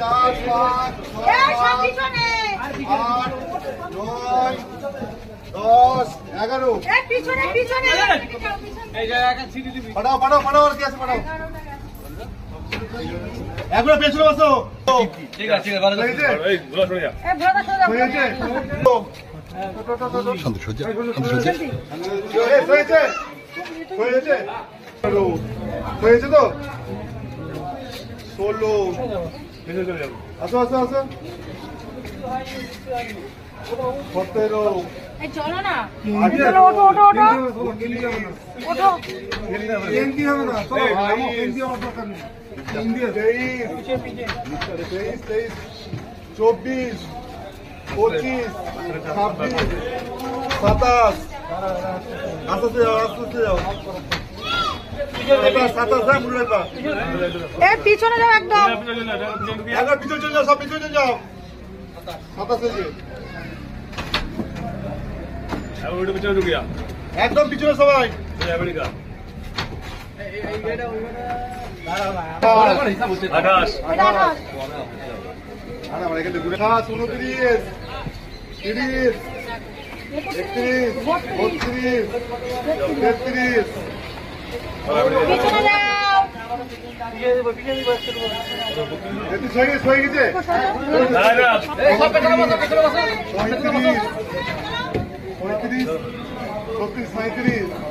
4 5 6 8 9 10 11 পিছনে পিছনে এই জায়গাটা ছিটি দিবি পাঠাও পাঠাও পাঠাও আর কি আছে পাঠাও একবার পেছনে বসো ঠিক আছে ভালো হয়েছে এই ঘোড়া সরে যা এই ঘোড়া সরে যা হয়েছে শান্ত সজ্জা হয়েছে হয়েছে হয়েছে তো 16 আসো আসো আসো 17 এই চলো না চলো ওঠো ওঠো ওঠো ওঠো এমডি হবে না চলো আমো এমডি আমার দরকার নেই এমডি 23 24 25 26 27 আসতে যাও আসতে যাও 27 মুড়ে রাখবা এই পিছনে যাও একদম একবার পিছনে চলে যাও সব পিছনে চলে যাও 27 এ अब वीडियो पिछले रुक गया एकदम पिछले सबाई अमेरिका এই গেটা ওই গেটা দাঁড়া হিসাব হচ্ছে 28 আরে আমরা এখানে ঘুরে 29 30 31 32 33 পিছনে যাও এটি সই গেছে না না এই সব পেছনে বসো পিছনে বসো 35 36 37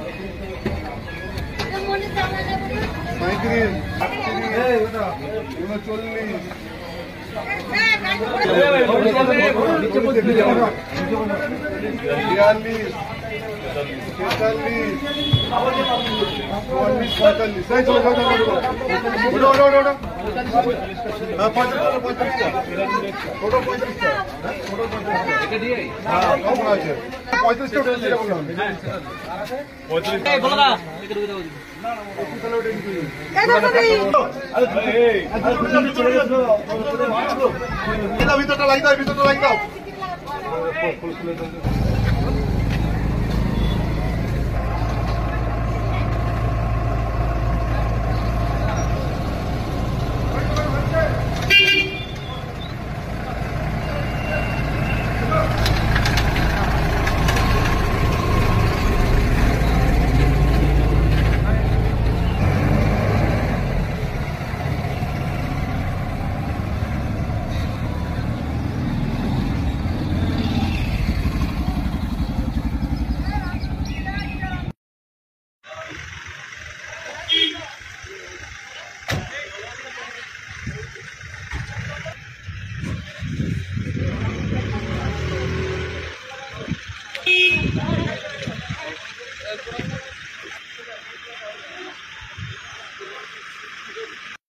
ভিতরটা লাগ দাও ভিতরটা লাগ দাও